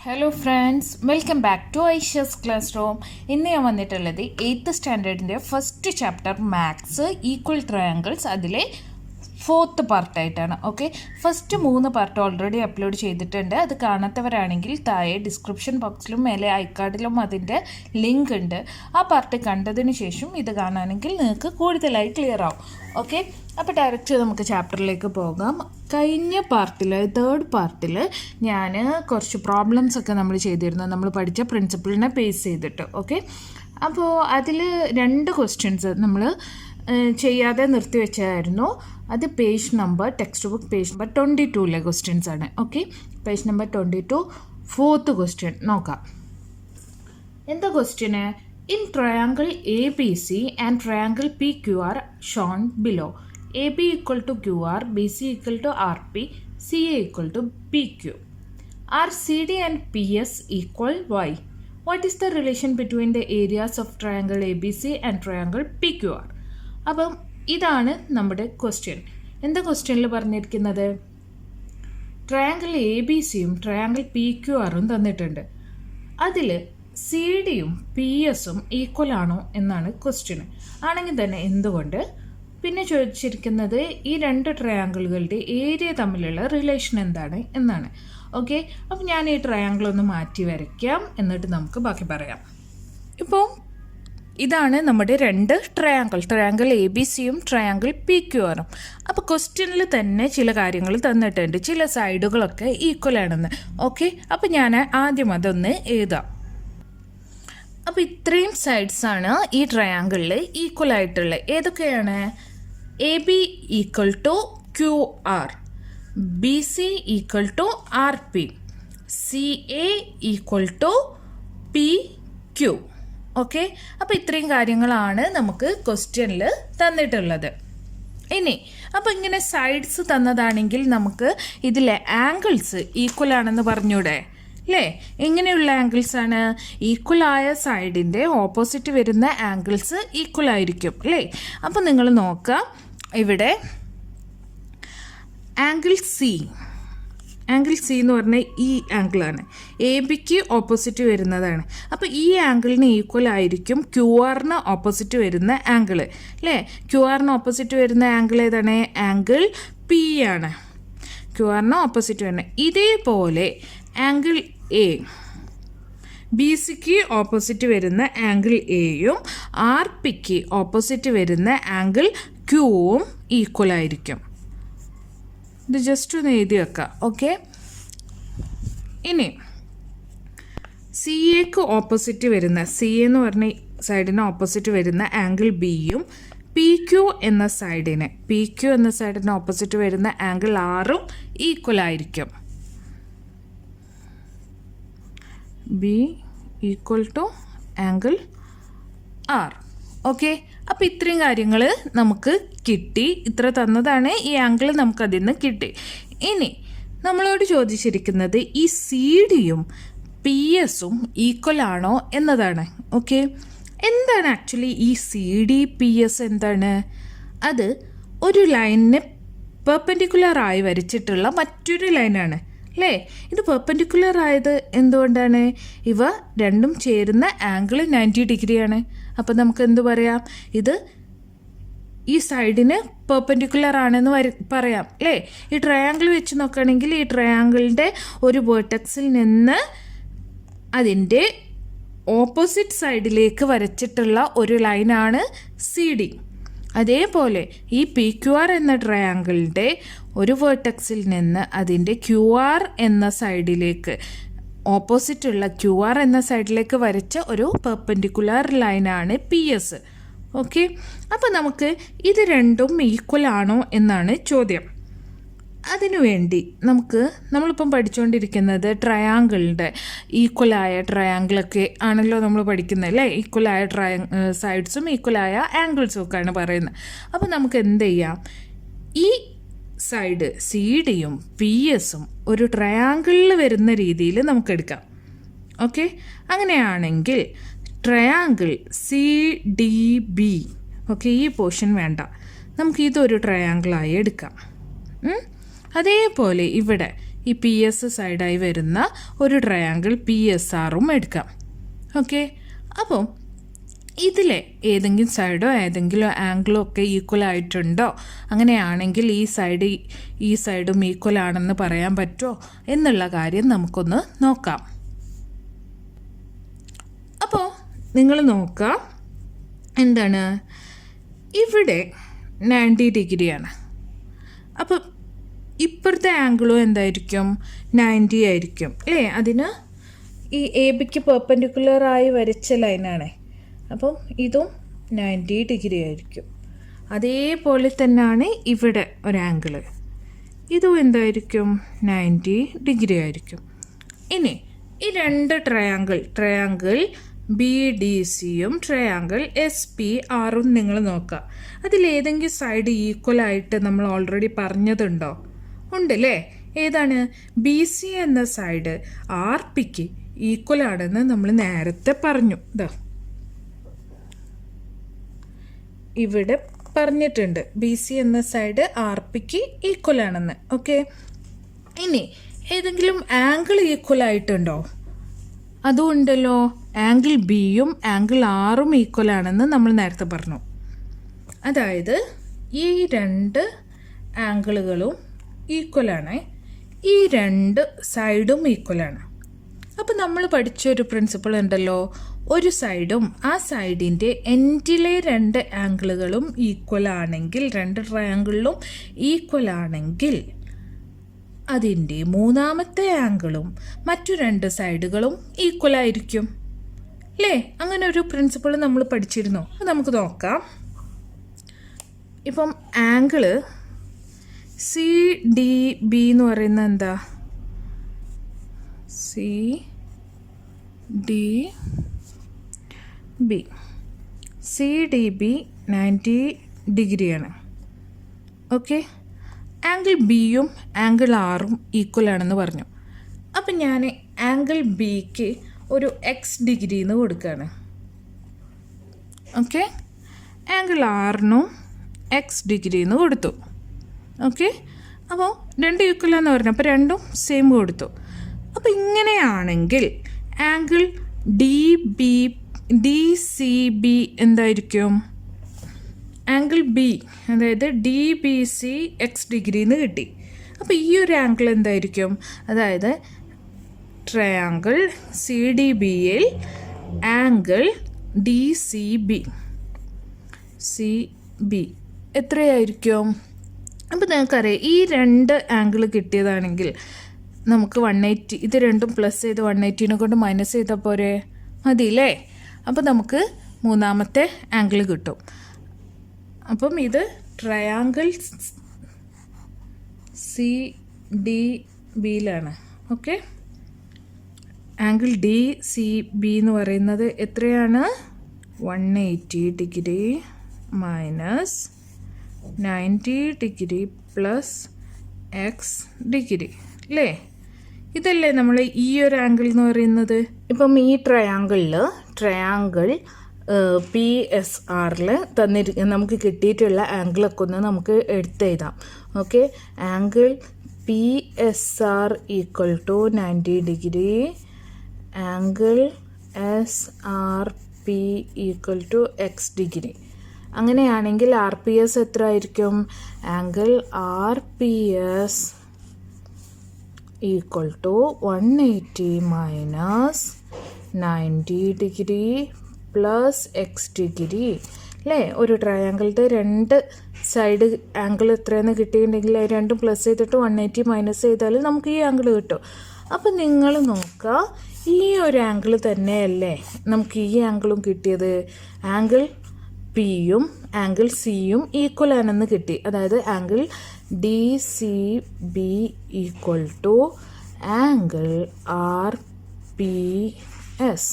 Hello friends, welcome back to Aisha's classroom. ഇന്ന് ഞാൻ വന്നിട്ടുള്ളത് 8th സ്റ്റാൻഡേർഡിൻ്റെ first chapter maths equal triangles അതിലെ 4th പാർട്ടായിട്ടാണ്. Okay, first 3 part already upload ചെയ്തിട്ടുണ്ട്. അത് കാണാത്തവരാണെങ്കിൽ താഴെ ഡിസ്ക്രിപ്ഷൻ ബോക്സിലും മേലെ ഐക്കാർഡിലും അതിൻ്റെ ലിങ്ക് ഉണ്ട്. ആ പാർട്ട് കണ്ടതിന് ശേഷം ഇത് കാണാനെങ്കിൽ നിങ്ങൾക്ക് കൂടുതലായി ക്ലിയർ ആവും. ഓക്കെ, അപ്പോൾ ഡയറക്റ്റ് നമുക്ക് ചാപ്റ്ററിലേക്ക് പോകാം. കഴിഞ്ഞ പാർട്ടിൽ 3rd പാർട്ടിൽ ഞാൻ കുറച്ച് പ്രോബ്ലംസ് ഒക്കെ നമ്മൾ ചെയ്തിരുന്നു, നമ്മൾ പഠിച്ച പ്രിൻസിപ്പിളിനെ ബേസ് ചെയ്തിട്ട്. ഓക്കെ, അപ്പോൾ അതിൽ 2 ക്വസ്റ്റ്യൻസ് നമ്മൾ ചെയ്യാതെ നിർത്തിവെച്ചായിരുന്നു. അത് page number text book page number 22 questions ആണ്. Okay, page number 22 4th question നോക്കാം. എന്താ ക്വസ്റ്റ്യന്? In triangle A B C and triangle P Q R shown below, A B equal to Q R, B C equal to R P, C A equal to P Q. R C D and P S equal why? What is the relation between the areas of triangle A B C and triangle P Q R? അപ്പം ഇതാണ് നമ്മുടെ question. എന്താ ക്വസ്റ്റ്യനിൽ പറഞ്ഞിരിക്കുന്നത്? Triangle A B സിയും triangle P Q ആറും തന്നിട്ടുണ്ട്. അതിൽ സി ഡിയും പി എസും ഈക്വൽ ആണോ എന്നാണ് ക്വസ്റ്റ്യൻ. ആണെങ്കിൽ തന്നെ എന്തുകൊണ്ട്? പിന്നെ ചോദിച്ചിരിക്കുന്നത് ഈ 2 ട്രയാങ്കിളുകളുടെ ഏരിയ തമ്മിലുള്ള റിലേഷൻ എന്താണ് എന്നാണ്. ഓക്കെ, അപ്പം ഞാൻ ഈ ട്രയാങ്കിൾ ഒന്ന് മാറ്റി വരയ്ക്കാം, എന്നിട്ട് നമുക്ക് ബാക്കി പറയാം. ഇപ്പോൾ ഇതാണ് നമ്മുടെ 2 ട്രയാങ്കിൾ എ ബി സിയും ട്രയാങ്കിൾ പി ക്യു ആറും. അപ്പോൾ ക്വസ്റ്റ്യനിൽ തന്നെ ചില കാര്യങ്ങൾ തന്നിട്ടുണ്ട്, ചില സൈഡുകളൊക്കെ ഈക്വൽ ആണെന്ന്. ഓക്കെ, അപ്പോൾ ഞാൻ ആദ്യം അതൊന്ന് എഴുതാം. അപ്പോൾ ഇത്രയും സൈഡ്സാണ് ഈ ട്രയാങ്കിളിൽ ഈക്വൽ ആയിട്ടുള്ളത്. ഏതൊക്കെയാണ്? A B equal to Q R, B C equal to R P, C A equal to P Q. Okay, അപ്പോൾ ഇത്രയും കാര്യങ്ങളാണ് നമുക്ക് ക്വസ്റ്റ്യനിൽ തന്നിട്ടുള്ളത്. ഇനി അപ്പോൾ ഇങ്ങനെ സൈഡ്സ് തന്നതാണെങ്കിൽ നമുക്ക് ഇതിലെ ആംഗിൾസ് ഈക്വൽ ആണെന്ന് പറഞ്ഞൂടെ അല്ലേ? എങ്ങനെയുള്ള ആംഗിൾസ് ആണ്? ഈക്വലായ സൈഡിൻ്റെ ഓപ്പോസിറ്റ് വരുന്ന ആംഗിൾസ് ഈക്വൽ ആയിരിക്കും അല്ലേ? അപ്പോൾ നിങ്ങൾ നോക്കുക, ഇവിടെ ആംഗിൾ സി എന്ന് പറഞ്ഞാൽ ഈ ആംഗിളാണ്, എ ബിക്ക് ഓപ്പോസിറ്റ് വരുന്നതാണ്. അപ്പോൾ ഈ ആംഗിളിന് ഈക്വൽ ആയിരിക്കും ക്യു ആറിന് ഓപ്പോസിറ്റ് വരുന്ന ആംഗിൾ അല്ലേ? ക്യു ആറിന് ഓപ്പോസിറ്റ് വരുന്ന ആംഗിൾ ഏതാണ്? ആംഗിൾ പി ആണ്, ക്യു ആറിന് ഓപ്പോസിറ്റ് വരുന്നത്. ഇതേപോലെ ആംഗിൾ എ, ബി സിക്ക് ഓപ്പോസിറ്റ് വരുന്ന ആംഗിൾ എയും ആർ പിക്ക് ഓപ്പോസിറ്റ് വരുന്ന ആംഗിൾ ക്യൂവും ഈക്വൽ ആയിരിക്കും. ഇത് ജസ്റ്റ് ഒന്ന് എഴുതി വെക്കാം. ഓക്കെ, ഇനി സി എക്ക് ഓപ്പോസിറ്റ് വരുന്ന, സി എന്ന് പറഞ്ഞ സൈഡിന് ഓപ്പോസിറ്റ് വരുന്ന ആംഗിൾ ബിയും പി ക്യു എന്ന സൈഡിന് ഓപ്പോസിറ്റ് വരുന്ന ആംഗിൾ ആറും ഈക്വൽ ആയിരിക്കും. B equal to angle R. Okay, അപ്പോൾ ഇത്രയും കാര്യങ്ങൾ നമുക്ക് കിട്ടി. ഇത്ര തന്നതാണ് ഈ ആംഗിൾ, നമുക്കതിൽ നിന്ന് കിട്ടി. ഇനി നമ്മളോട് ചോദിച്ചിരിക്കുന്നത് ഈ സി ഡിയും പി എസും ഈക്വൽ ആണോ എന്നതാണ്. ഓക്കെ, എന്താണ് ആക്ച്വലി ഈ സി ഡി പി എസ് എന്താണ്? അത് ഒരു ലൈനിന് പെർപെൻഡിക്കുലർ ആയി വരച്ചിട്ടുള്ള മറ്റൊരു ലൈനാണ് അല്ലേ? ഇത് പെർപെൻഡിക്കുലർ ആയത് എന്തുകൊണ്ടാണ്? ഇവ രണ്ടും ചേരുന്ന ആംഗിൾ 90 ഡിഗ്രിയാണ്. അപ്പോൾ നമുക്ക് എന്ത് പറയാം? ഇത് ഈ സൈഡിന് പെർപെൻഡിക്കുലർ ആണെന്ന് പറയാം അല്ലേ? ഈ ട്രയാങ്കിൾ വെച്ച് നോക്കുകയാണെങ്കിൽ ഈ ട്രയാങ്കിളിൻ്റെ ഒരു വേർട്ടെക്സിൽ നിന്ന് അതിൻ്റെ ഓപ്പോസിറ്റ് സൈഡിലേക്ക് വരച്ചിട്ടുള്ള ഒരു ലൈനാണ് സി ഡി. അതേപോലെ ഈ പി ക്യു ആർ എന്ന ട്രയാങ്കിളിൻ്റെ ഒരു വേർട്ടെക്സിൽ നിന്ന് അതിൻ്റെ ക്യു ആർ എന്ന സൈഡിലേക്ക്, ഓപ്പോസിറ്റുള്ള ക്യു ആർ എന്ന സൈഡിലേക്ക് വരച്ച ഒരു പെർപെൻഡിക്കുലർ ലൈനാണ് പി എസ്. ഓക്കെ, അപ്പോൾ നമുക്ക് ഇത് രണ്ടും ഈക്വൽ ആണോ എന്നാണ് ചോദ്യം. അതിനുവേണ്ടി നമ്മളിപ്പം പഠിച്ചുകൊണ്ടിരിക്കുന്നത് ട്രയാങ്കിളിൻ്റെ ഈക്വലായ ട്രയാങ്കിളൊക്കെ ആണല്ലോ നമ്മൾ പഠിക്കുന്നത് അല്ലേ? ഈക്വലായ സൈഡ്സും ഈക്വലായ ആംഗിൾസും ഒക്കെയാണ് പറയുന്നത്. അപ്പോൾ നമുക്ക് എന്ത് ചെയ്യാം? ഈ സൈഡ് സി ഡിയും പി എസും ഒരു ട്രയാങ്കിളിൽ വരുന്ന രീതിയിൽ നമുക്കെടുക്കാം. ഓക്കെ, അങ്ങനെയാണെങ്കിൽ triangle C D B, okay, ഈ പോർഷൻ വേണ്ട, നമുക്ക് ഇതൊരു ട്രയാങ്കിളായി എടുക്കാം. അതേപോലെ ഇവിടെ ഈ പി എസ് സൈഡായി വരുന്ന ഒരു ട്രയാങ്കിൾ പി എസ് ആറും എടുക്കാം. ഓക്കെ, അപ്പോൾ ഇതിലെ ഏതെങ്കിലും സൈഡോ ഏതെങ്കിലും ആംഗിളോ ഒക്കെ ഈക്വൽ ആയിട്ടുണ്ടോ, അങ്ങനെയാണെങ്കിൽ ഈ സൈഡും ഈക്വൽ ആണെന്ന് പറയാൻ പറ്റുമോ എന്നുള്ള കാര്യം നമുക്കൊന്ന് നോക്കാം. അപ്പോൾ നിങ്ങൾ നോക്കുക, എന്താണ് ഇവിടെ 90 ഡിഗ്രിയാണ്. അപ്പം ഇപ്പുറത്തെ ആംഗിളും എന്തായിരിക്കും? 90 ആയിരിക്കും അല്ലേ? അതിന് ഈ എ ബിക്ക് പെർപെൻഡിക്കുലറായി വരച്ച ലൈനാണ്. അപ്പം ഇതും 90 ഡിഗ്രി ആയിരിക്കും. അതേപോലെ തന്നെയാണ് ഇവിടെ ഒരു ആംഗിള്, ഇതും എന്തായിരിക്കും? 90 ഡിഗ്രി ആയിരിക്കും. ഇനി ഈ രണ്ട് ട്രയാങ്കിൾ ബി ഡി സിയും ട്രയാങ്കിൾ എസ് പി ആറും നിങ്ങൾ നോക്കുക. അതിലേതെങ്കിലും സൈഡ് ഈക്വൽ ആയിട്ട് നമ്മൾ ഓൾറെഡി പറഞ്ഞതുണ്ടോ? ഉണ്ടല്ലേ. ഏതാണ്? ബി സി എന്ന സൈഡ് ആർ പിക്ക് ഈക്വൽ ആണെന്ന് നമ്മൾ നേരത്തെ പറഞ്ഞു. ഇവിടെ പറഞ്ഞിട്ടുണ്ട് ബി സി എന്ന സൈഡ് ആർ പിക്ക് ഈക്വൽ ആണെന്ന്. ഓക്കെ, ഇനി ഏതെങ്കിലും ആംഗിൾ ഈക്വൽ ആയിട്ടുണ്ടോ? അതും ഉണ്ടല്ലോ. ആംഗിൾ ബിയും ആംഗിൾ ആറും ഈക്വൽ ആണെന്ന് നമ്മൾ നേരത്തെ പറഞ്ഞു. അതായത് ഈ രണ്ട് ആംഗിളുകളും ഈക്വലാണ്, ഈ രണ്ട് സൈഡും ഈക്വലാണ്. അപ്പോൾ നമ്മൾ പഠിച്ചൊരു പ്രിൻസിപ്പിൾ ഉണ്ടല്ലോ, ഒരു സൈഡും ആ സൈഡിൻ്റെ എൻഡിലെ രണ്ട് ആംഗിളുകളും ഈക്വൽ ആണെങ്കിൽ, രണ്ട് ട്രയാങ്കിളിലും ഈക്വൽ ആണെങ്കിൽ അതിൻ്റെ മൂന്നാമത്തെ ആംഗിളും മറ്റു രണ്ട് സൈഡുകളും ഈക്വൽ ആയിരിക്കും അല്ലേ? അങ്ങനെ ഒരു പ്രിൻസിപ്പിൾ നമ്മൾ പഠിച്ചിരുന്നു. അത് നമുക്ക് നോക്കാം. ഇപ്പം ആംഗിള് സി ഡി ബി എന്ന് പറയുന്നത് എന്താ? സി ഡി ബി 90 ഡിഗ്രിയാണ്. ഓക്കെ, ആംഗിൾ ബിയും ആംഗിൾ ആറും ഈക്വൽ ആണെന്ന് പറഞ്ഞു. അപ്പം ഞാൻ ആംഗിൾ ബിക്ക് ഒരു എക്സ് ഡിഗ്രി എന്ന് കൊടുക്കുകയാണ്. ഓക്കെ, ആംഗിൾ ആറിനും എക്സ് ഡിഗ്രി എന്ന് കൊടുത്തു. ഓക്കെ, അപ്പോൾ രണ്ട് ഈക്വൽ ആണെന്ന് പറഞ്ഞു, അപ്പോൾ രണ്ടും സെയിം കൊടുത്തു. അപ്പോൾ ഇങ്ങനെയാണെങ്കിൽ ആംഗിൾ ഡി സി ബി എന്തായിരിക്കും? ആംഗിൾ ബി, അതായത് D B C X degree എന്ന് കിട്ടി. അപ്പോൾ ഈ ഒരു ആംഗിൾ എന്തായിരിക്കും? അതായത് ട്രയാങ്കിൾ സി ഡി ബിയിൽ ആംഗിൾ ഡി സി ബി എത്രയായിരിക്കും? അപ്പോൾ നിങ്ങൾക്കറിയാം, ഈ രണ്ട് ആംഗിൾ കിട്ടിയതാണെങ്കിൽ നമുക്ക് 180, ഇത് രണ്ടും പ്ലസ് ചെയ്ത് 180നെ കൊണ്ട് മൈനസ് ചെയ്താൽ പോരെ? മതിയില്ലേ? അപ്പോൾ നമുക്ക് മൂന്നാമത്തെ ആംഗിൾ കിട്ടും. അപ്പം ഇത് ട്രയാങ്കിൾ സി ഡി ബിയിലാണ്. Okay, angle D C B എന്ന് പറയുന്നത് എത്രയാണ്? 180 degree minus 90 degree plus X degree അല്ലേ? ഇതല്ലേ നമ്മൾ ഈ ഒരു ആംഗിൾ എന്ന് പറയുന്നത്. ഇപ്പം ഈ ട്രയാങ്കിൾ പി എസ് ആറിൽ നമുക്ക് കിട്ടിയിട്ടുള്ള ആംഗിളൊക്കെ ഒന്ന് നമുക്ക് എടുത്തെഴുതാം. Okay, angle P S R equal to 90 degree, angle S R P equal to X degree. അങ്ങനെയാണെങ്കിൽ ആർ പി എസ് എത്ര ആയിരിക്കും? Angle R P S equal to 180 minus 90 degree plus X degree അല്ലേ? ഒരു ട്രയാങ്കിളിൻ്റെ രണ്ട് സൈഡ് ആംഗിൾ എത്രയെന്ന് കിട്ടിയിട്ടുണ്ടെങ്കിൽ അത് രണ്ടും പ്ലസ് ചെയ്തിട്ട് 180 മൈനസ് ചെയ്താൽ നമുക്ക് ഈ ആംഗിൾ കിട്ടും. അപ്പം നിങ്ങൾ നോക്കുക, ഈ ഒരു ആംഗിൾ തന്നെയല്ലേ നമുക്ക് ഈ ആംഗിളും കിട്ടിയത്? ആംഗിൾ പിയും ആംഗിൾ സിയും ഈക്വൽ ആണെന്ന് കിട്ടി. അതായത് angle D C B equal to angle R P S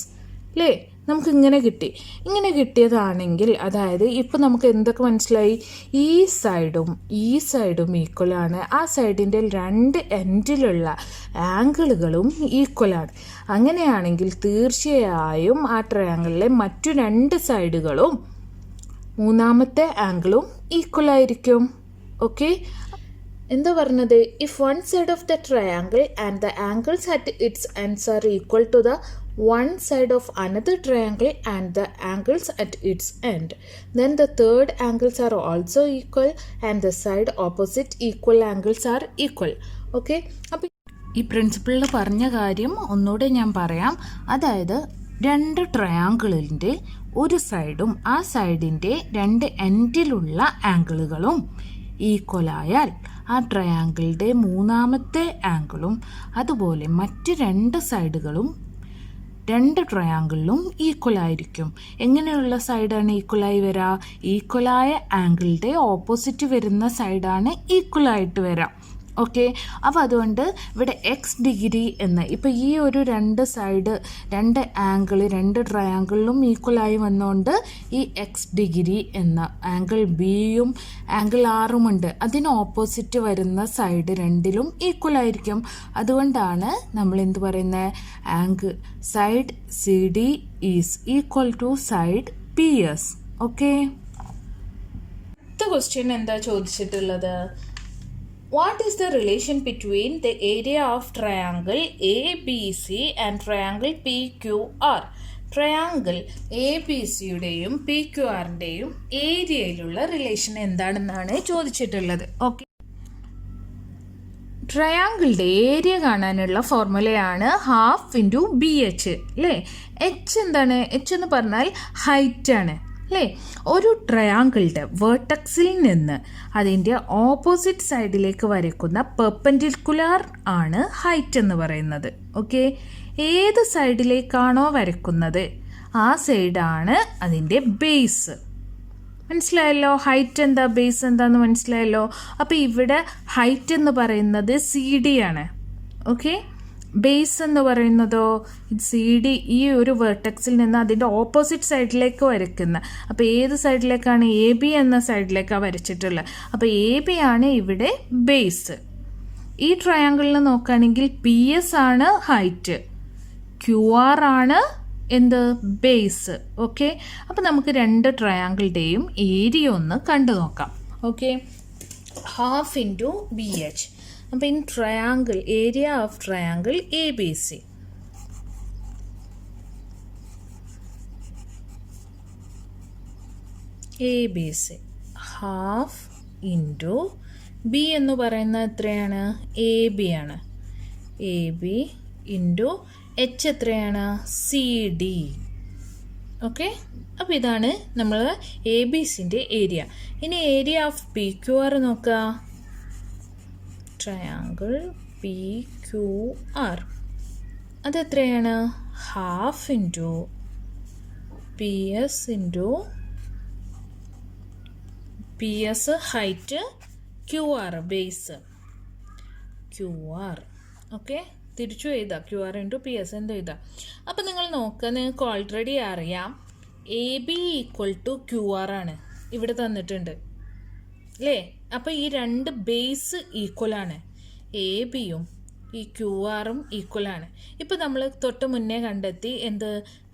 അല്ലേ? നമുക്ക് ഇങ്ങനെ കിട്ടി. ഇങ്ങനെ കിട്ടിയതാണെങ്കിൽ അതായത് ഇപ്പം നമുക്ക് എന്തൊക്കെ മനസ്സിലായി? ഈ സൈഡും ഈക്വലാണ്, ആ സൈഡിൻ്റെ രണ്ട് എൻഡിലുള്ള ആംഗിളുകളും ഈക്വലാണ്. അങ്ങനെയാണെങ്കിൽ തീർച്ചയായും ആ ട്രയാങ്കിളിലെ മറ്റു രണ്ട് സൈഡുകളും, 3ാമത്തെ ആംഗിളും ഈക്വൽ ആയിരിക്കും. ഓക്കെ, എന്താ പറഞ്ഞത്? If one side of the triangle and the angles at its ends are equal to the one side of another triangle and the angles at its end, then the third angles are also equal and the side opposite equal angles are equal. Okay, അപ്പോൾ ഈ പ്രിൻസിപ്പിളിൽ പറഞ്ഞ കാര്യം ഒന്നുകൂടെ ഞാൻ പറയാം. അതായത് രണ്ട് ട്രയാങ്കിളിൻ്റെ ഒരു സൈഡും ആ സൈഡിൻ്റെ രണ്ട് എൻഡിലുള്ള ആംഗിളുകളും ഈക്വലായാൽ ആ ട്രയാങ്കിളുടെ മൂന്നാമത്തെ ആംഗിളും അതുപോലെ മറ്റ് രണ്ട് സൈഡുകളും രണ്ട് ട്രയാങ്കിളിലും ഈക്വലായിരിക്കും. എങ്ങനെയുള്ള സൈഡാണ് ഈക്വലായി വരിക? ഈക്വലായ ആംഗിളിൻ്റെ ഓപ്പോസിറ്റ് വരുന്ന സൈഡാണ് ഈക്വലായിട്ട് വരിക. ഓക്കെ, അപ്പോൾ അതുകൊണ്ട് ഇവിടെ എക്സ് ഡിഗ്രി എന്ന് ഇപ്പോൾ ഈ ഒരു രണ്ട് സൈഡ് രണ്ട് ആംഗിൾ രണ്ട് ട്രയാങ്കിളിലും ഈക്വലായി വന്നുകൊണ്ട് ഈ എക്സ് ഡിഗ്രി എന്ന ആംഗിൾ ബിയും ആംഗിൾ ആറും ഉണ്ട്, അതിന് ഓപ്പോസിറ്റ് വരുന്ന സൈഡ് രണ്ടിലും ഈക്വലായിരിക്കും. അതുകൊണ്ടാണ് നമ്മൾ എന്ത് പറയുന്നത്? Side C D is equal to side P S. Okay, അടുത്ത ക്വസ്റ്റ്യൻ എന്താ ചോദിച്ചിട്ടുള്ളത്? What is the relation between the area of triangle ABC and triangle PQR? Triangle A B സിയുടെയും പി ക്യു ആറിൻ്റെയും ഏരിയയിലുള്ള റിലേഷൻ എന്താണെന്നാണ് ചോദിച്ചിട്ടുള്ളത്. ഓക്കെ, ട്രയാങ്കിളുടെ area കാണാനുള്ള ഫോർമുലയാണ് ഹാഫ് ഇൻറ്റു ബി എച്ച് അല്ലേ. എച്ച് എന്താണ്? എച്ച് എന്ന് പറഞ്ഞാൽ ഹൈറ്റ് ആണ് അല്ലേ. ഒരു ട്രയാങ്കിളുടെ വേർട്ടക്സിൽ നിന്ന് അതിൻ്റെ ഓപ്പോസിറ്റ് സൈഡിലേക്ക് വരയ്ക്കുന്ന പെർപെൻഡിക്കുലർ ആണ് ഹൈറ്റ് എന്ന് പറയുന്നത്. ഓക്കെ, ഏത് സൈഡിലേക്കാണോ വരയ്ക്കുന്നത് ആ സൈഡാണ് അതിൻ്റെ ബേസ്. മനസ്സിലായല്ലോ? ഹൈറ്റ് എന്താ ബേസ് എന്താന്ന് മനസ്സിലായല്ലോ. അപ്പോൾ ഇവിടെ ഹൈറ്റ് എന്ന് പറയുന്നത് സി ഡി ആണ്. ഓക്കെ, ബേസ് എന്ന് പറയുന്നതോ സി ഡി ഈ ഒരു വെർട്ടെക്സിൽ നിന്ന് അതിൻ്റെ ഓപ്പോസിറ്റ് സൈഡിലേക്ക് വരയ്ക്കുന്ന. അപ്പോൾ ഏത് സൈഡിലേക്കാണ്? എ ബി എന്ന സൈഡിലേക്കാണ് വരച്ചിട്ടുള്ളത്. അപ്പോൾ എ ബി ആണ് ഇവിടെ ബേസ്. ഈ ട്രയാങ്കിളിൽ നോക്കുകയാണെങ്കിൽ പി എസ് ആണ് ഹൈറ്റ്, ക്യു ആർ ആണ് എന്ത്? ബേസ്. ഓക്കെ, അപ്പോൾ നമുക്ക് രണ്ട് ട്രയാങ്കിളുടെയും ഏരിയ ഒന്ന് കണ്ടു നോക്കാം. Okay, half into B H. അപ്പോൾ in triangle area of triangle A B C, half into B എന്ന് പറയുന്നത് എത്രയാണ്? എ ബി ആണ്. എ ബി ഇൻറ്റു എച്ച് എത്രയാണ്? C D. ഓക്കെ, അപ്പോൾ ഇതാണ് നമ്മൾ എ ബി സിൻ്റെ ഏരിയ. ഇനി area of P Q R നോക്കുക. ട്രയാങ്കിൾ പി ക്യു ആർ അതെത്രയാണ്? Half into P S into P S height, Q R base, Q R. Okay, തിരിച്ചു എഴുതാം. Q R into P S എന്ത് എഴുതാം? അപ്പം നിങ്ങൾ നോക്കുക, നിങ്ങൾക്ക് ഓൾറെഡി അറിയാം A B equal to Q R ആണ് ഇവിടെ തന്നിട്ടുണ്ട് അല്ലേ. അപ്പോൾ ഈ രണ്ട് ബേസ് ഈക്വലാണ്. എ ബിയും ഈ ക്യു ആറും ഈക്വലാണ്. ഇപ്പോൾ നമ്മൾ തൊട്ട് മുന്നേ കണ്ടെത്തി എന്ത്?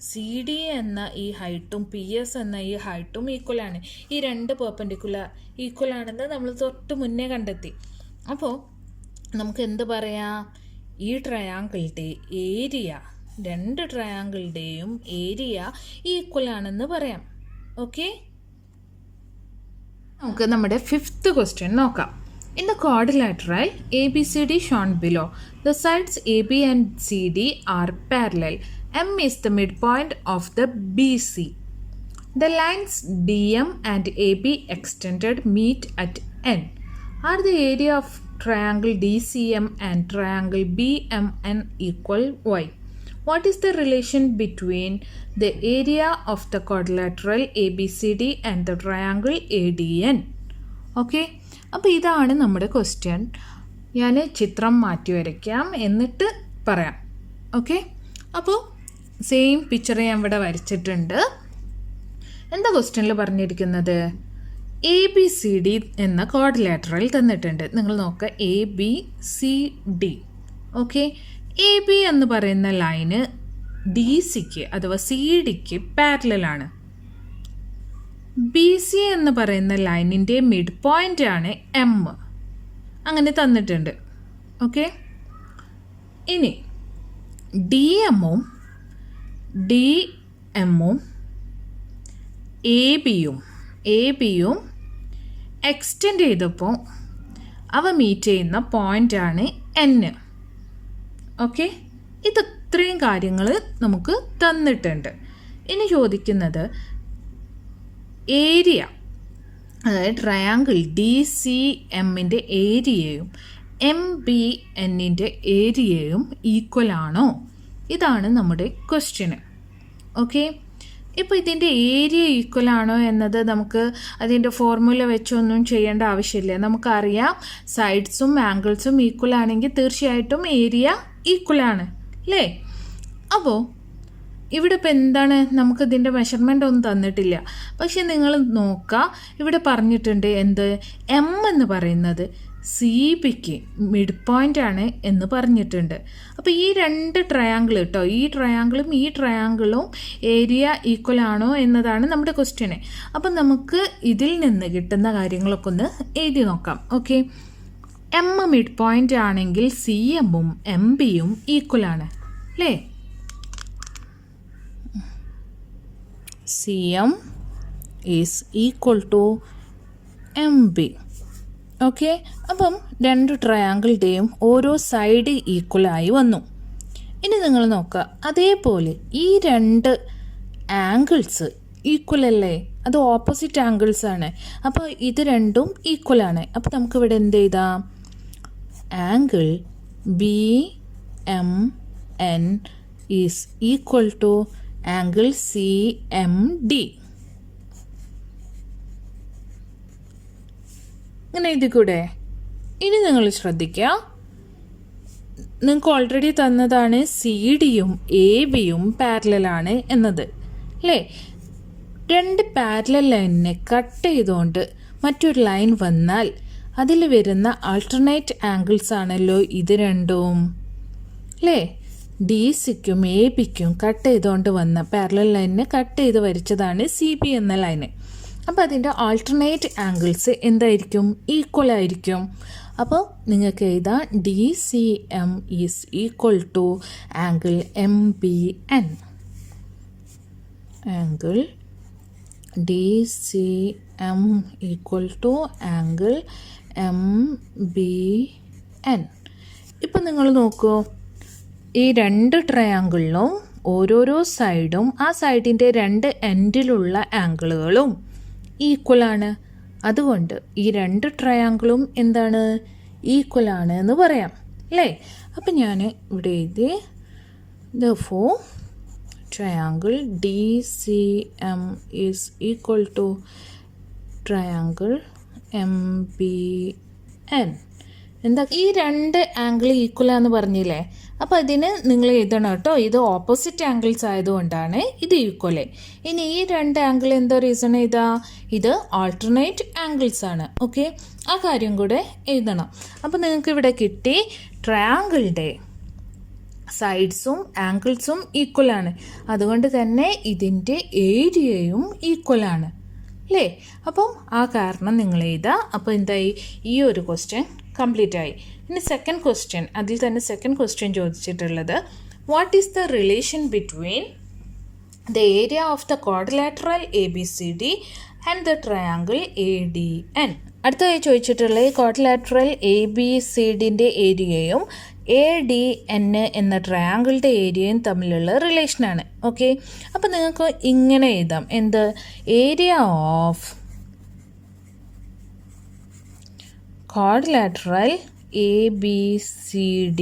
സി ഡി എന്ന ഈ ഹൈറ്റും പി എസ് എന്ന ഈ ഹൈറ്റും ഈക്വലാണ്. ഈ രണ്ട് പെർപെൻഡിക്കുലർ ഈക്വലാണെന്ന് നമ്മൾ തൊട്ട് മുന്നേ കണ്ടെത്തി. അപ്പോൾ നമുക്ക് എന്ത് പറയാം? ഈ ട്രയാങ്കിളുടെ ഏരിയ, രണ്ട് ട്രയാങ്കിളുടെയും ഏരിയ ഈക്വലാണെന്ന് പറയാം. ഓക്കെ, നമുക്ക് നമ്മുടെ ഫിഫ്ത്ത് ക്വസ്റ്റ്യൻ നോക്കാം. In the quadrilateral ABCD shown below, the sides AB and CD are parallel. M is the midpoint of the BC. The lines DM and AB extended meet at N. Are the area of triangle DCM and triangle BMN equal Y? What is the relation between the area of the quadrilateral ABCD and the triangle ADN? Okay, അപ്പോൾ ഇതാണ് നമ്മുടെ question. ഞാൻ ചിത്രം മാറ്റി വരയ്ക്കാം എന്നിട്ട് പറയാം. Okay, അപ്പോൾ സെയിം പിക്ചർ ഞാൻ ഇവിടെ വരച്ചിട്ടുണ്ട്. എന്താ ക്വസ്റ്റ്യനിൽ പറഞ്ഞിരിക്കുന്നത്? എ ബി സി ഡി എന്ന ക്വാഡ്രിലാറ്ററൽ തന്നിട്ടുണ്ട്. നിങ്ങൾ നോക്കുക, A B C D. Okay, A B എന്ന് പറയുന്ന ലൈന് ഡി സിക്ക് അഥവാ സി ഡിക്ക് പാരലലാണ്. ബി സി എന്ന് പറയുന്ന ലൈനിൻ്റെ മിഡ് പോയിൻ്റ് ആണ് എം. അങ്ങനെ തന്നിട്ടുണ്ട്. ഓക്കെ, ഇനി ഡി എമ്മും എ ബിയും എക്സ്റ്റെൻഡ് ചെയ്തപ്പോൾ അവ മീറ്റ് ചെയ്യുന്ന പോയിൻ്റാണ് N. ഓക്കെ, ഇത് ഇത്രയും കാര്യങ്ങൾ നമുക്ക് തന്നിട്ടുണ്ട്. ഇനി ചോദിക്കുന്നത് ഏരിയ, അതായത് ട്രയാങ്കിൾ ഡി സി എമ്മിൻ്റെ ഏരിയയും MBNൻ്റെ ഏരിയയും ഈക്വൽ ആണോ? ഇതാണ് നമ്മുടെ ക്വസ്റ്റ്യന്. ഓക്കെ, ഇപ്പോൾ ഇതിൻ്റെ ഏരിയ ഈക്വൽ ആണോ എന്നത് നമുക്ക് അതിൻ്റെ ഫോർമുല വെച്ചൊന്നും ചെയ്യേണ്ട ആവശ്യമില്ല. നമുക്കറിയാം സൈഡ്സും ആംഗിൾസും ഈക്വൽ ആണെങ്കിൽ തീർച്ചയായിട്ടും ഏരിയ ഈക്വൽ ആണ് അല്ലേ? അപ്പോൾ ഇവിടെ ഇപ്പോൾ എന്താണ്, നമുക്ക് ഇതിൻ്റെ മെഷർമെൻ്റ് ഒന്നും തന്നിട്ടില്ല. പക്ഷെ നിങ്ങൾ നോക്കുക, ഇവിടെ പറഞ്ഞിട്ടുണ്ട് എന്ത്, എം എന്ന് പറയുന്നത് CBക്ക് മിഡ് പോയിൻ്റ് ആണ് എന്ന് പറഞ്ഞിട്ടുണ്ട്. അപ്പോൾ ഈ രണ്ട് ട്രയാങ്കിൾ കേട്ടോ, ഈ ട്രയാങ്കിളും ഏരിയ ഈക്വൽ ആണോ എന്നതാണ് നമ്മുടെ ക്വസ്റ്റ്യന്. അപ്പം നമുക്ക് ഇതിൽ നിന്ന് കിട്ടുന്ന കാര്യങ്ങളൊക്കെ ഒന്ന് എഴുതി നോക്കാം. ഓക്കെ, എം മിഡ് പോയിൻ്റ് ആണെങ്കിൽ CMഉം MBയും ഈക്വൽ ആണ് അല്ലേ? CM is equal to MB. Okay, അപ്പം രണ്ട് ട്രയാങ്കിളുടെയും ഓരോ സൈഡ് ഈക്വലായി വന്നു. ഇനി നിങ്ങൾ നോക്കുക, അതേപോലെ ഈ രണ്ട് ആംഗിൾസ് ഈക്വൽ അല്ലേ? അത് ഓപ്പോസിറ്റ് ആംഗിൾസ് ആണ്. അപ്പോൾ ഇത് രണ്ടും ഈക്വലാണ്. അപ്പോൾ നമുക്കിവിടെ എന്ത് ചെയ്താം, angle BMN is equal to angle CMD. ഇങ്ങനെ എഴുതിക്കൂടെ? ഇനി നിങ്ങൾ ശ്രദ്ധിക്കുക, നിങ്ങൾക്ക് ഓൾറെഡി തന്നതാണ് CDയും ABയും പാരലലാണ് എന്നത് അല്ലേ? രണ്ട് പാരലൽ ലൈനിനെ കട്ട് ചെയ്തുകൊണ്ട് മറ്റൊരു ലൈൻ വന്നാൽ അതിൽ വരുന്ന ആൾട്ടർനേറ്റ് ആംഗിൾസ് ആണല്ലോ ഇത് രണ്ടും അല്ലേ? DCക്കും ABക്കും കട്ട് ചെയ്തുകൊണ്ട് വന്ന പാരലൽ ലൈനിനെ കട്ട് ചെയ്ത് വരച്ചതാണ് CB എന്ന ലൈന്. അപ്പോൾ അതിൻ്റെ ആൾട്ടർനേറ്റ് ആംഗിൾസ് എന്തായിരിക്കും? ഈക്വൽ ആയിരിക്കും. അപ്പോൾ നിങ്ങൾക്ക് എഴുതാം DCM is equal to angle MBN. Angle DCM equal to angle MBN. ഇപ്പം നിങ്ങൾ നോക്കൂ, ഈ രണ്ട് ട്രയാങ്കിളിലും ഓരോരോ സൈഡും ആ സൈഡിൻ്റെ രണ്ട് എൻഡിലുള്ള ആംഗിളുകളും ഈക്വലാണ്. അതുകൊണ്ട് ഈ രണ്ട് ട്രയാങ്കിളും എന്താണ്? ഈക്വലാണ് എന്ന് പറയാം അല്ലേ? അപ്പം ഞാൻ ഇവിടെ എഴുതി therefore triangle DCM is equal to triangle MBN. എന്താ, ഈ രണ്ട് ആംഗിൾ ഈക്വലാന്ന് പറഞ്ഞില്ലേ? അപ്പോൾ ഇതിന് നിങ്ങൾ എഴുതണം കേട്ടോ, ഇത് ഓപ്പോസിറ്റ് ആംഗിൾസ് ആയതുകൊണ്ടാണ് ഇത് ഈക്വല്. ഇനി ഈ രണ്ട് ആംഗിൾ എന്താ റീസൺ ചെയ്താ, ഇത് ആൾട്ടർനേറ്റ് ആംഗിൾസ് ആണ്. ഓക്കെ, ആ കാര്യം കൂടെ എഴുതണം. അപ്പോൾ നിങ്ങൾക്ക് ഇവിടെ കിട്ടി ട്രയാങ്കിളിൻ്റെ സൈഡ്സും ആംഗിൾസും ഈക്വലാണ്. അതുകൊണ്ട് തന്നെ ഇതിൻ്റെ ഏരിയയും ഈക്വലാണ് അല്ലേ? അപ്പം ആ കാരണം നിങ്ങൾ എഴുതുക. അപ്പോൾ എന്തായി, ഈ ഒരു ക്വസ്റ്റ്യൻ കംപ്ലീറ്റ് ആയി. ഇനി സെക്കൻഡ് ക്വസ്റ്റ്യൻ, അതിൽ തന്നെ സെക്കൻഡ് ക്വസ്റ്റ്യൻ ചോദിച്ചിട്ടുള്ളത് what is the relation between the area of the quadrilateral ABCD and the triangle ADN. അടുത്തതായി ചോദിച്ചിട്ടുള്ള ഈ ക്വാഡ്രിലാറ്ററൽ ABCDൻ്റെ ഏരിയയും ADN എന്ന ട്രയാങ്കിളുടെ ഏരിയയും തമ്മിലുള്ള റിലേഷനാണ്. ഓക്കെ, അപ്പോൾ നിങ്ങൾക്ക് ഇങ്ങനെ എഴുതാം, എന്ത്, area of quadrilateral ABCD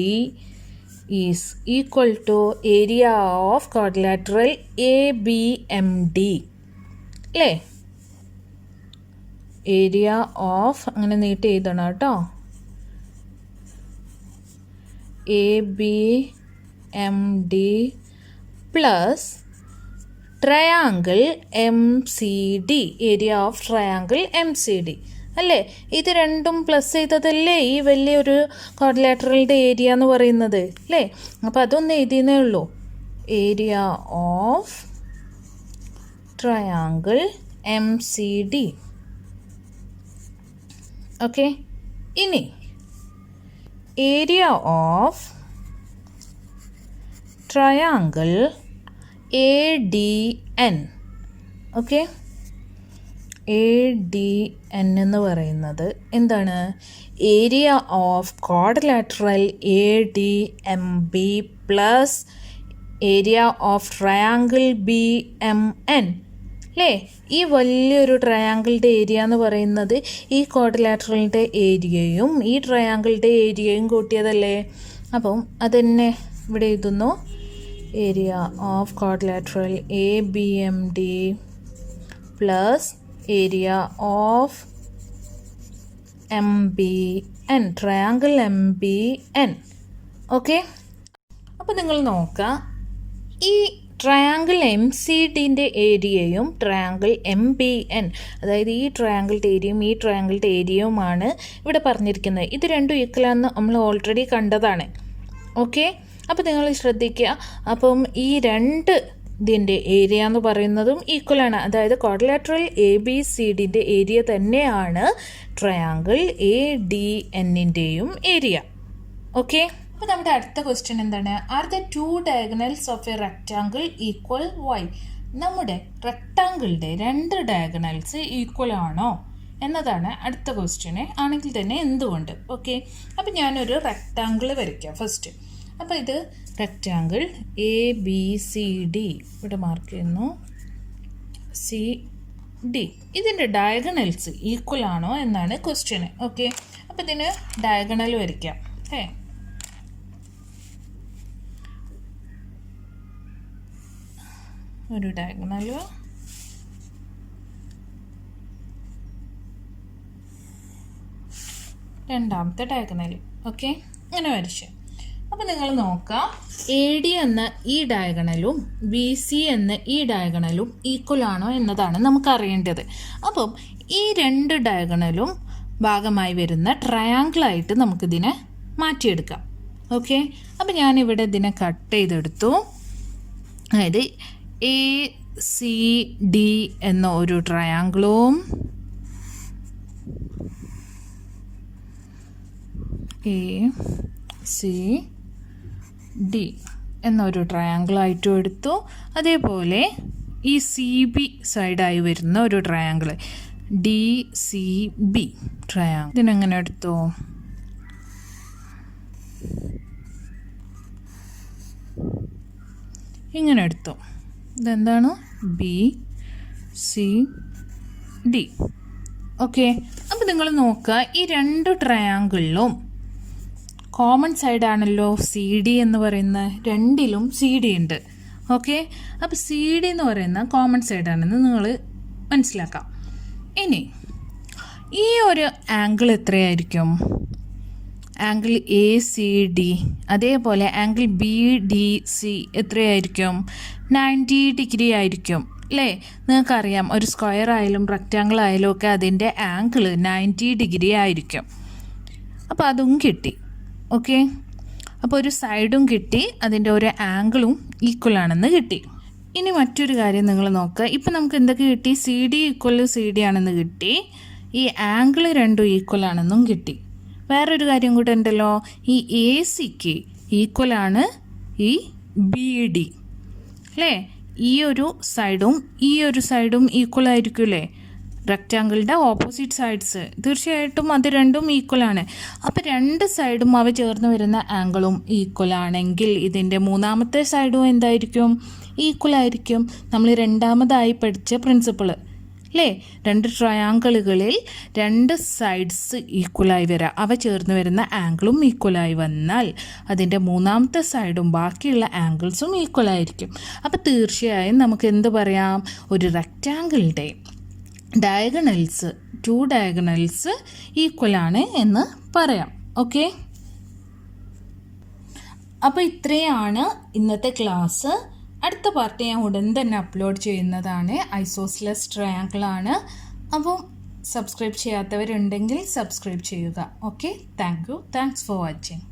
is equal to area of quadrilateral ABMD അല്ലേ? ഏരിയ ഓഫ് അങ്ങനെ നീട്ടി എഴുതണം കേട്ടോ, ABMD plus triangle MCD, area of triangle MCD അല്ലേ? ഇത് രണ്ടും പ്ലസ് ചെയ്തതല്ലേ ഈ വലിയൊരു ക്വാഡ്രിലാറ്ററലിൻ്റെ ഏരിയ എന്ന് പറയുന്നത് അല്ലേ? അപ്പോൾ അതൊന്ന് എഴുതിയെന്നേ ഉള്ളൂ, area of triangle MCD. Okay, ഇനി area of triangle ADN. Okay, ADN എന്ന് പറയുന്നത് എന്താണ്? Area of quadrilateral ADMB plus area of triangle BMN അല്ലേ? ഈ വലിയൊരു ട്രയാങ്കിളുടെ ഏരിയ എന്ന് പറയുന്നത് ഈ ക്വാഡ്രിലാറ്ററലിൻ്റെ ഏരിയയും ഈ ട്രയാങ്കിളുടെ ഏരിയയും കൂട്ടിയതല്ലേ? അപ്പം അതന്നെ ഇവിടെ എഴുതുന്നു. Area of quadrilateral ABMD plus area of MBN, triangle MBN. Okay, അപ്പോൾ നിങ്ങൾ നോക്കുക, ഈ ട്രയാങ്കിൾ MCDൻ്റെ ഏരിയയും ട്രയാങ്കിൾ MBN, അതായത് ഈ ട്രയാങ്കിളുടെ ഏരിയയും ഈ ട്രയാങ്കിളുടെ ഏരിയയുമാണ് ഇവിടെ പറഞ്ഞിരിക്കുന്നത്. ഇത് രണ്ടും ഈക്വലാണെന്ന് നമ്മൾ ഓൾറെഡി കണ്ടതാണ്. ഓക്കെ, അപ്പോൾ നിങ്ങൾ ശ്രദ്ധിക്കുക. അപ്പം ഈ രണ്ട് ഇതിൻ്റെ ഏരിയ എന്ന് പറയുന്നതും ഈക്വലാണ്. അതായത് ക്വാഡ്രിലാറ്ററൽ ABCDൻ്റെ ഏരിയ തന്നെയാണ് ട്രയാങ്കിൾ ADNൻ്റെയും ഏരിയ. ഓക്കെ, അപ്പോൾ നമ്മുടെ അടുത്ത ക്വസ്റ്റ്യൻ എന്താണ്? Are the two diagonals of a rectangle equal why? നമ്മുടെ റെക്റ്റാങ്കിളിൻ്റെ രണ്ട് ഡയഗണൽസ് ഈക്വൽ ആണോ എന്നതാണ് അടുത്ത ക്വസ്റ്റ്യന്. ആണെങ്കിൽ തന്നെ എന്തുകൊണ്ട്? ഓക്കെ, അപ്പോൾ ഞാനൊരു റെക്റ്റാങ്കിൾ വരയ്ക്കാം ഫസ്റ്റ്. അപ്പോൾ ഇത് റെക്റ്റാങ്കിൾ ABCD ഇവിടെ മാർക്ക് ചെയ്യുന്നു. CD, ഇതിൻ്റെ ഡയഗണൽസ് ഈക്വൽ ആണോ എന്നാണ് ക്വസ്റ്റ്യന്. ഓക്കെ, അപ്പോൾ ഇതിന് ഡയഗണൽ വരയ്ക്കാം. ഒരു ഡയഗണൽ, രണ്ടാമത്തെ ഡയഗണൽ. ഓക്കെ, അങ്ങനെ വരച്ചു. അപ്പോൾ നിങ്ങൾ നോക്കുക, AD എന്ന ഈ ഡയഗണലും BC എന്ന ഈ ഡയഗണലും ഈക്വൽ ആണോ എന്നതാണ് നമുക്ക് അറിയേണ്ടത്. അപ്പം ഈ രണ്ട് ഡയഗണലും ഭാഗമായി വരുന്ന ട്രയാങ്കിളായിട്ട് നമുക്കിതിനെ മാറ്റിയെടുക്കാം. ഓക്കെ, അപ്പോൾ ഞാനിവിടെ ഇതിനെ കട്ട് ചെയ്തെടുത്തു. അതായത് ACD എന്ന ഒരു ട്രയാങ്കിളും ACD എന്നൊരു ട്രയാങ്കിളായിട്ടും എടുത്തു. അതേപോലെ ഈ CB സൈഡായി വരുന്ന ഒരു ട്രയാങ്കിൾ DCB ട്രയാങ്കിൾ, ഇതിനെങ്ങനെ എടുത്തു? ഇങ്ങനെ എടുത്തു. ഇതെന്താണ്? BCD. ഓക്കെ, അപ്പോൾ നിങ്ങൾ നോക്കുക, ഈ രണ്ട് ട്രയാങ്കിളിലും കോമൺ സൈഡാണല്ലോ CD എന്ന് പറയുന്ന, രണ്ടിലും CD ഉണ്ട്. ഓക്കെ, അപ്പോൾ CD എന്ന് പറയുന്ന കോമൺ സൈഡാണെന്ന് നിങ്ങൾ മനസ്സിലാക്കാം. ഇനി ഈ ഒരു ആംഗിൾ എത്രയായിരിക്കും? ആംഗിൾ ACD, അതേപോലെ ആംഗിൾ BDC എത്രയായിരിക്കും? 90 ഡിഗ്രി ആയിരിക്കും അല്ലേ? നിങ്ങൾക്കറിയാം, ഒരു സ്ക്വയർ ആയാലും റെക്റ്റാങ്കിൾ ആയാലും ഒക്കെ അതിൻ്റെ ആംഗിൾ 90 ഡിഗ്രി ആയിരിക്കും. അപ്പോൾ അതും കിട്ടി. ഓക്കെ, അപ്പോൾ ഒരു സൈഡും കിട്ടി, അതിൻ്റെ ഒരു ആംഗിളും ഈക്വൽ ആണെന്ന് കിട്ടി. ഇനി മറ്റൊരു കാര്യം നിങ്ങൾ നോക്കുക. ഇപ്പം നമുക്ക് എന്തൊക്കെ കിട്ടി? CD ഈക്വൽ CD ആണെന്ന് കിട്ടി, ഈ ആംഗിൾ രണ്ടും ഈക്വൽ ആണെന്നും കിട്ടി. വേറൊരു കാര്യം കൂടെ ഉണ്ടല്ലോ, ഈ ACക്ക് ഈക്വലാണ് ഈ BD അല്ലേ? ഈ ഒരു സൈഡും ഈക്വൽ ആയിരിക്കും അല്ലേ? റെക്റ്റാങ്കിളിൻ്റെ ഓപ്പോസിറ്റ് സൈഡ്സ്, തീർച്ചയായിട്ടും അത് രണ്ടും ഈക്വലാണ്. അപ്പോൾ രണ്ട് സൈഡും അവ ചേർന്ന് വരുന്ന ആംഗിളും ഈക്വൽ ആണെങ്കിൽ ഇതിൻ്റെ മൂന്നാമത്തെ സൈഡും എന്തായിരിക്കും? ഈക്വൽ ആയിരിക്കും. നമ്മൾ രണ്ടാമതായി പഠിച്ച പ്രിൻസിപ്പിൾ അല്ലേ? രണ്ട് ട്രയാങ്കിളുകളിൽ രണ്ട് സൈഡ്സ് ഈക്വലായി വരാം, അവ ചേർന്ന് വരുന്ന ആംഗിളും ഈക്വലായി വന്നാൽ അതിൻ്റെ മൂന്നാമത്തെ സൈഡും ബാക്കിയുള്ള ആംഗിൾസും ഈക്വലായിരിക്കും. അപ്പോൾ തീർച്ചയായും നമുക്ക് എന്ത് പറയാം? ഒരു റെക്റ്റാങ്കിളിൻ്റെ ഡയഗണൽസ്, ടു ഡയഗണൽസ് ഈക്വലാണ് എന്ന് പറയാം. ഓക്കെ, അപ്പോൾ ഇത്രയാണ് ഇന്നത്തെ ക്ലാസ്. അടുത്ത പാർട്ട് ഞാൻ ഉടൻ തന്നെ അപ്ലോഡ് ചെയ്യുന്നതാണ്. ഐസോസ്ലെസ് ട്രയാങ്കിളാണ്. അപ്പോൾ സബ്സ്ക്രൈബ് ചെയ്യാത്തവരുണ്ടെങ്കിൽ സബ്സ്ക്രൈബ് ചെയ്യുക. Okay, thanks for watching.